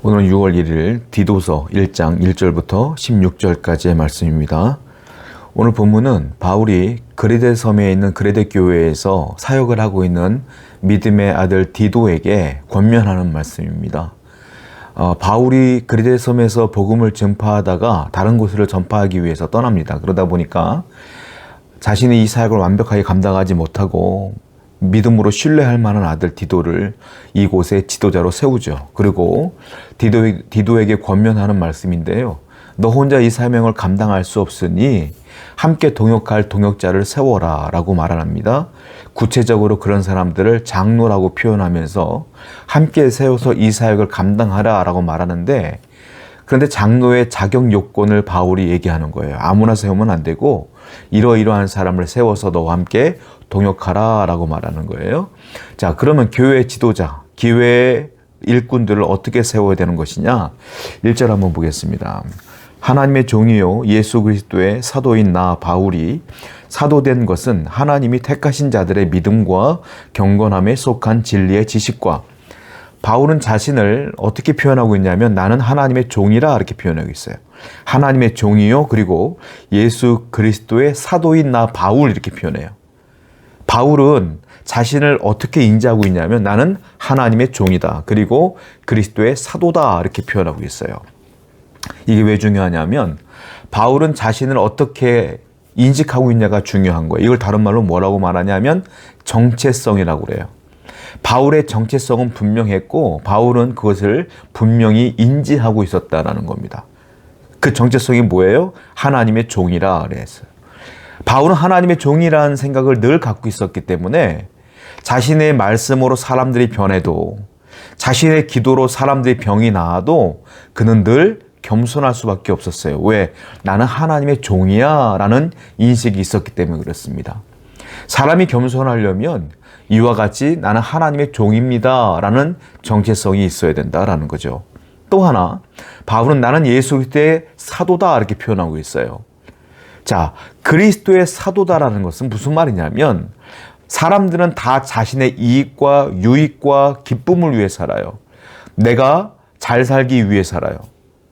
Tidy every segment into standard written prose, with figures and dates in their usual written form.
오늘은 6월 1일 디도서 1장 1절부터 16절까지의 말씀입니다. 오늘 본문은 바울이 그레데 섬에 있는 그레데 교회에서 사역을 하고 있는 믿음의 아들 디도에게 권면하는 말씀입니다. 바울이 그레데 섬에서 복음을 전파하다가 다른 곳으로 전파하기 위해서 떠납니다. 그러다 보니까 자신이 이 사역을 완벽하게 감당하지 못하고 믿음으로 신뢰할 만한 아들 디도를 이곳의 지도자로 세우죠. 그리고 디도에게 권면하는 말씀인데요. 너 혼자 이 사명을 감당할 수 없으니 함께 동역할 동역자를 세워라 라고 말합니다. 구체적으로 그런 사람들을 장로라고 표현하면서 함께 세워서 이 사역을 감당하라 라고 말하는데, 그런데 장로의 자격 요건을 바울이 얘기하는 거예요. 아무나 세우면 안 되고 이러이러한 사람을 세워서 너와 함께 동역하라 라고 말하는 거예요. 자, 그러면 교회 지도자, 교회 일꾼들을 어떻게 세워야 되는 것이냐? 1절 한번 보겠습니다. 하나님의 종이요 예수 그리스도의 사도인 나 바울이 사도된 것은 하나님이 택하신 자들의 믿음과 경건함에 속한 진리의 지식과, 바울은 자신을 어떻게 표현하고 있냐면 나는 하나님의 종이라 이렇게 표현하고 있어요. 하나님의 종이요, 그리고 예수 그리스도의 사도인 나 바울 이렇게 표현해요. 바울은 자신을 어떻게 인지하고 있냐면 나는 하나님의 종이다, 그리고 그리스도의 사도다 이렇게 표현하고 있어요. 이게 왜 중요하냐면 바울은 자신을 어떻게 인식하고 있냐가 중요한 거예요. 이걸 다른 말로 뭐라고 말하냐면 정체성이라고 그래요. 바울의 정체성은 분명했고 바울은 그것을 분명히 인지하고 있었다는 겁니다. 그 정체성이 뭐예요? 하나님의 종이라 그랬어요. 바울은 하나님의 종이라는 생각을 늘 갖고 있었기 때문에 자신의 말씀으로 사람들이 변해도, 자신의 기도로 사람들이 병이 나아도 그는 늘 겸손할 수밖에 없었어요. 왜? 나는 하나님의 종이야 라는 인식이 있었기 때문에 그렇습니다. 사람이 겸손하려면 이와 같이 나는 하나님의 종입니다 라는 정체성이 있어야 된다라는 거죠. 또 하나, 바울은 나는 예수 그리스도의 사도다 이렇게 표현하고 있어요. 자, 그리스도의 사도다라는 것은 무슨 말이냐면 사람들은 다 자신의 이익과 유익과 기쁨을 위해 살아요. 내가 잘 살기 위해 살아요.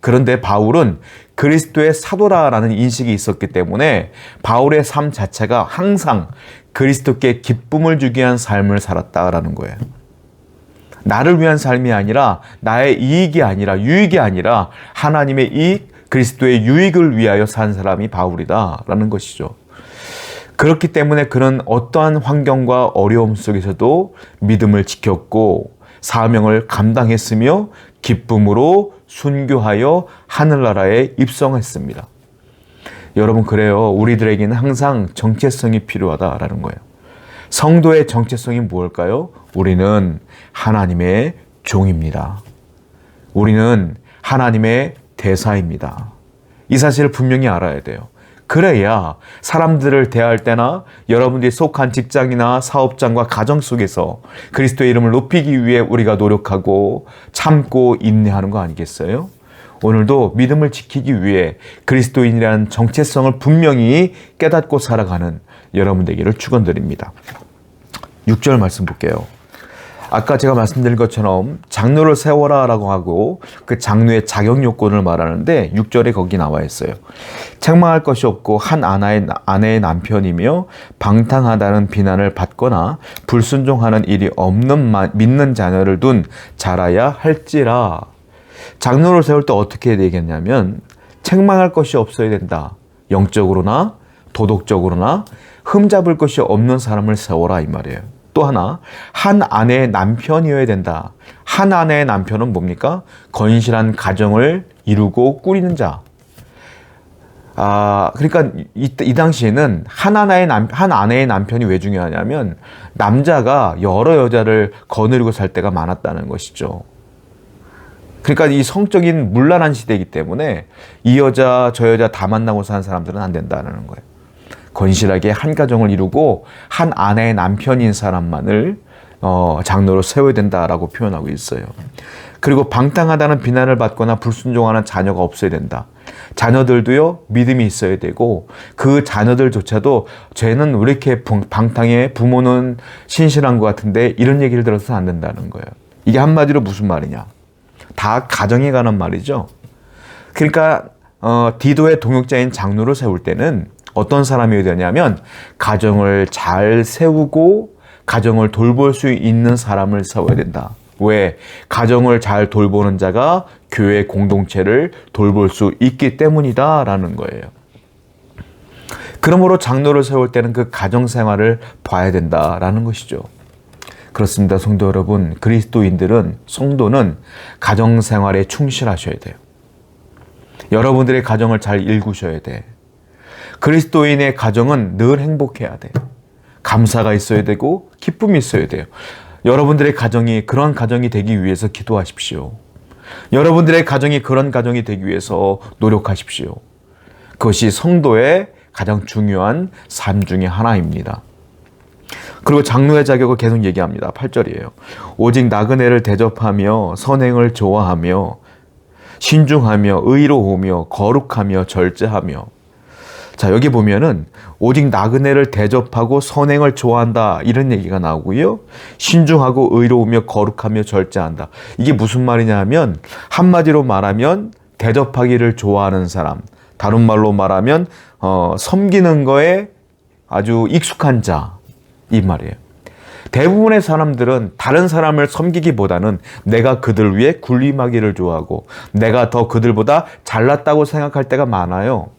그런데 바울은 그리스도의 사도라는 인식이 있었기 때문에 바울의 삶 자체가 항상 그리스도께 기쁨을 주기 위한 삶을 살았다라는 거예요. 나를 위한 삶이 아니라, 나의 이익이 아니라, 유익이 아니라 하나님의 이익, 그리스도의 유익을 위하여 산 사람이 바울이다라는 것이죠. 그렇기 때문에 그는 어떠한 환경과 어려움 속에서도 믿음을 지켰고 사명을 감당했으며 기쁨으로 순교하여 하늘나라에 입성했습니다. 여러분, 그래요. 우리들에게는 항상 정체성이 필요하다라는 거예요. 성도의 정체성이 무엇일까요? 우리는 하나님의 종입니다. 우리는 하나님의 대사입니다. 이 사실을 분명히 알아야 돼요. 그래야 사람들을 대할 때나 여러분들이 속한 직장이나 사업장과 가정 속에서 그리스도의 이름을 높이기 위해 우리가 노력하고 참고 인내하는 거 아니겠어요? 오늘도 믿음을 지키기 위해 그리스도인이라는 정체성을 분명히 깨닫고 살아가는 여러분 되기를 축원드립니다. 6절 말씀 볼게요. 아까 제가 말씀드린 것처럼 장로를 세워라 라고 하고 그 장로의 자격 요건을 말하는데 6절에 거기 나와 있어요. 책망할 것이 없고 한 아내의 남편이며 방탕하다는 비난을 받거나 불순종하는 일이 없는 믿는 자녀를 둔 자라야 할지라. 장로를 세울 때 어떻게 되겠냐면 책망할 것이 없어야 된다. 영적으로나 도덕적으로나 흠잡을 것이 없는 사람을 세워라 이 말이에요. 또 하나, 한 아내의 남편이어야 된다. 한 아내의 남편은 뭡니까? 건실한 가정을 이루고 꾸리는 자. 그러니까 이 당시에는 한 아내의 남편이 왜 중요하냐면 남자가 여러 여자를 거느리고 살 때가 많았다는 것이죠. 그러니까 이 성적인 문란한 시대이기 때문에 이 여자 저 여자 다 만나고 사는 사람들은 안 된다는 거예요. 건실하게 한 가정을 이루고 한 아내의 남편인 사람만을 장로로 세워야 된다라고 표현하고 있어요. 그리고 방탕하다는 비난을 받거나 불순종하는 자녀가 없어야 된다. 자녀들도요, 믿음이 있어야 되고 그 자녀들조차도 쟤는 왜 이렇게 방탕해, 부모는 신실한 것 같은데 이런 얘기를 들어서는 안 된다는 거예요. 이게 한마디로 무슨 말이냐? 다 가정에 관한 말이죠. 그러니까 디도의 동역자인 장로를 세울 때는 어떤 사람이 되냐면 가정을 잘 세우고 가정을 돌볼 수 있는 사람을 세워야 된다. 왜? 가정을 잘 돌보는 자가 교회 공동체를 돌볼 수 있기 때문이다 라는 거예요. 그러므로 장로를 세울 때는 그 가정 생활을 봐야 된다라는 것이죠. 그렇습니다. 성도 여러분, 그리스도인들은, 성도는 가정 생활에 충실하셔야 돼요. 여러분들의 가정을 잘 일구셔야 돼. 그리스도인의 가정은 늘 행복해야 돼요. 감사가 있어야 되고 기쁨이 있어야 돼요. 여러분들의 가정이 그런 가정이 되기 위해서 기도하십시오. 여러분들의 가정이 그런 가정이 되기 위해서 노력하십시오. 그것이 성도의 가장 중요한 삶 중에 하나입니다. 그리고 장로의 자격을 계속 얘기합니다. 8절이에요. 오직 나그네를 대접하며 선행을 좋아하며 신중하며 의로우며 거룩하며 절제하며. 자, 여기 보면은 오직 나그네를 대접하고 선행을 좋아한다 이런 얘기가 나오고요. 신중하고 의로우며 거룩하며 절제한다. 이게 무슨 말이냐 하면 한마디로 말하면 대접하기를 좋아하는 사람, 다른 말로 말하면 섬기는 거에 아주 익숙한 자, 이 말이에요. 대부분의 사람들은 다른 사람을 섬기기보다는 내가 그들 위해 군림하기를 좋아하고 내가 더 그들보다 잘났다고 생각할 때가 많아요.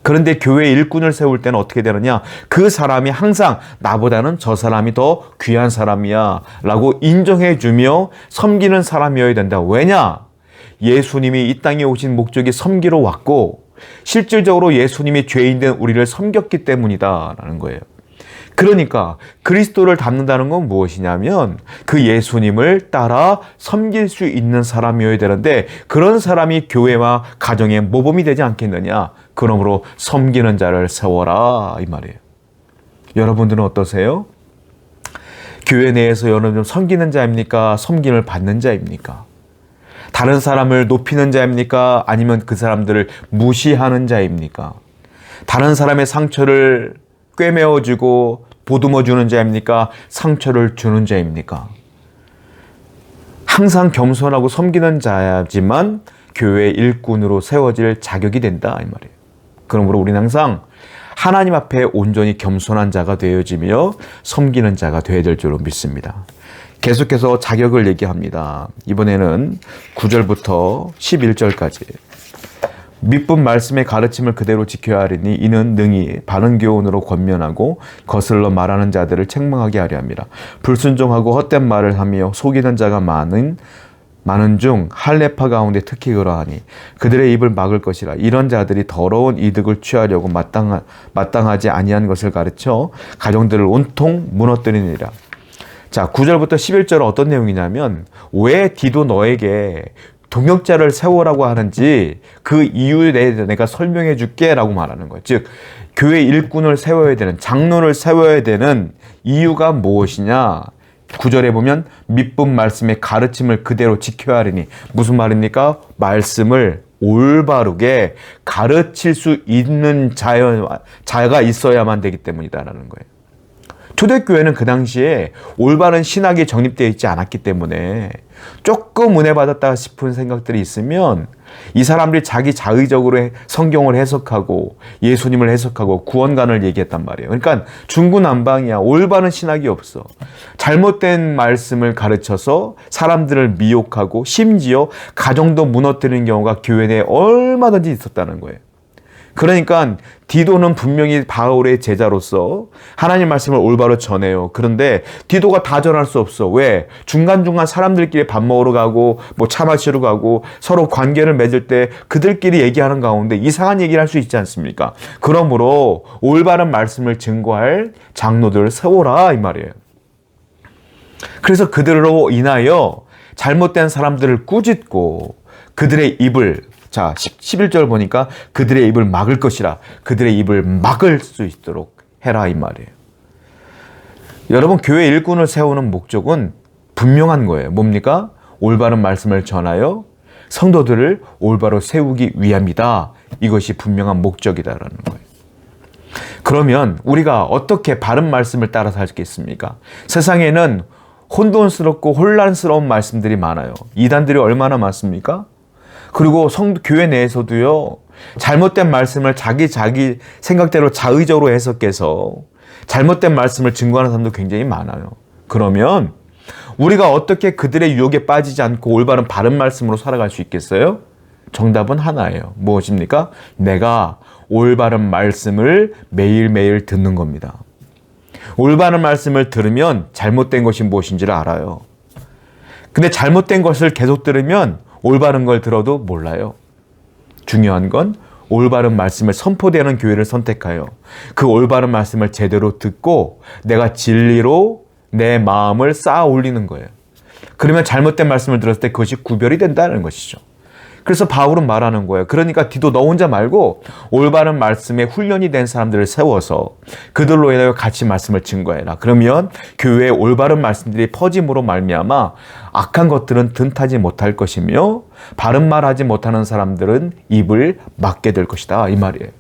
그런데 교회 일꾼을 세울 때는 어떻게 되느냐? 그 사람이 항상 나보다는 저 사람이 더 귀한 사람이야 라고 인정해주며 섬기는 사람이어야 된다. 왜냐? 예수님이 이 땅에 오신 목적이 섬기러 왔고 실질적으로 예수님이 죄인된 우리를 섬겼기 때문이다 라는 거예요. 그러니까 그리스도를 닮는다는 건 무엇이냐면 그 예수님을 따라 섬길 수 있는 사람이어야 되는데 그런 사람이 교회와 가정의 모범이 되지 않겠느냐. 그러므로 섬기는 자를 세워라 이 말이에요. 여러분들은 어떠세요? 교회 내에서 여러분 섬기는 자입니까? 섬김을 받는 자입니까? 다른 사람을 높이는 자입니까? 아니면 그 사람들을 무시하는 자입니까? 다른 사람의 상처를 꿰매어주고 보듬어주는 자입니까? 상처를 주는 자입니까? 항상 겸손하고 섬기는 자야지만 교회 일꾼으로 세워질 자격이 된다 이 말이에요. 그러므로 우리는 항상 하나님 앞에 온전히 겸손한 자가 되어지며 섬기는 자가 되어야 될 줄로 믿습니다. 계속해서 자격을 얘기합니다. 이번에는 9절부터 11절까지. 밑분 말씀의 가르침을 그대로 지켜야 하리니 이는 능히 바른 교훈으로 권면하고 거슬러 말하는 자들을 책망하게 하려 함이라. 불순종하고 헛된 말을 하며 속이는 자가 많은 중 할례파 가운데 특히 그러하니 그들의 입을 막을 것이라. 이런 자들이 더러운 이득을 취하려고 마땅하지 아니한 것을 가르쳐 가정들을 온통 무너뜨리니라. 자, 9절부터 11절은 어떤 내용이냐면 왜 디도 너에게 동역자를 세우라고 하는지 그 이유에 대해서 내가 설명해 줄게 라고 말하는 거예요. 즉 교회 일꾼을 세워야 되는, 장로를 세워야 되는 이유가 무엇이냐. 9절에 보면 밑분 말씀의 가르침을 그대로 지켜야 하리니 무슨 말입니까? 말씀을 올바르게 가르칠 수 있는 자가 있어야만 되기 때문이다라는 거예요. 초대교회는 그 당시에 올바른 신학이 정립되어 있지 않았기 때문에 조금 은혜 받았다 싶은 생각들이 있으면 이 사람들이 자기 자의적으로 성경을 해석하고 예수님을 해석하고 구원관을 얘기했단 말이에요. 그러니까 중구난방이야. 올바른 신학이 없어. 잘못된 말씀을 가르쳐서 사람들을 미혹하고 심지어 가정도 무너뜨리는 경우가 교회 내에 얼마든지 있었다는 거예요. 그러니까 디도는 분명히 바울의 제자로서 하나님 말씀을 올바로 전해요. 그런데 디도가 다 전할 수 없어. 왜? 중간중간 사람들끼리 밥 먹으러 가고 뭐 차 마시러 가고 서로 관계를 맺을 때 그들끼리 얘기하는 가운데 이상한 얘기를 할 수 있지 않습니까? 그러므로 올바른 말씀을 증거할 장로들을 세워라 이 말이에요. 그래서 그들로 인하여 잘못된 사람들을 꾸짖고 그들의 입을, 자, 11절 보니까 그들의 입을 막을 것이라. 그들의 입을 막을 수 있도록 해라 이 말이에요. 여러분, 교회 일꾼을 세우는 목적은 분명한 거예요. 뭡니까? 올바른 말씀을 전하여 성도들을 올바로 세우기 위함이다. 이것이 분명한 목적이다라는 거예요. 그러면 우리가 어떻게 바른 말씀을 따라 살겠습니까? 세상에는 혼돈스럽고 혼란스러운 말씀들이 많아요. 이단들이 얼마나 많습니까? 그리고 교회 내에서도요, 잘못된 말씀을 자기 생각대로 자의적으로 해석해서 잘못된 말씀을 증거하는 사람도 굉장히 많아요. 그러면 우리가 어떻게 그들의 유혹에 빠지지 않고 올바른 바른 말씀으로 살아갈 수 있겠어요? 정답은 하나예요. 무엇입니까? 내가 올바른 말씀을 매일매일 듣는 겁니다. 올바른 말씀을 들으면 잘못된 것이 무엇인지를 알아요. 근데 잘못된 것을 계속 들으면 올바른 걸 들어도 몰라요. 중요한 건 올바른 말씀을 선포되는 교회를 선택하여 그 올바른 말씀을 제대로 듣고 내가 진리로 내 마음을 쌓아 올리는 거예요. 그러면 잘못된 말씀을 들었을 때 그것이 구별이 된다는 것이죠. 그래서 바울은 말하는 거예요. 그러니까 디도 너 혼자 말고 올바른 말씀에 훈련이 된 사람들을 세워서 그들로 인하여 같이 말씀을 증거해라. 그러면 교회에 올바른 말씀들이 퍼짐으로 말미암아 악한 것들은 든타지 못할 것이며 바른 말하지 못하는 사람들은 입을 막게 될 것이다. 이 말이에요.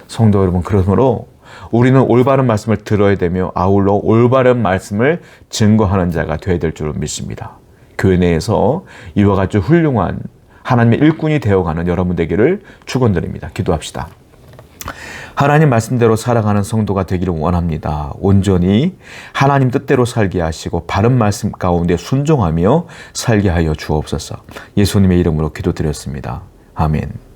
성도 여러분, 그러므로 우리는 올바른 말씀을 들어야 되며 아울러 올바른 말씀을 증거하는 자가 되어야 될 줄 믿습니다. 교회 내에서 이와 같이 훌륭한 하나님의 일꾼이 되어가는 여러분 되기를 축원드립니다. 기도합시다. 하나님 말씀대로 살아가는 성도가 되기를 원합니다. 온전히 하나님 뜻대로 살게 하시고 바른 말씀 가운데 순종하며 살게 하여 주옵소서. 예수님의 이름으로 기도드렸습니다. 아멘.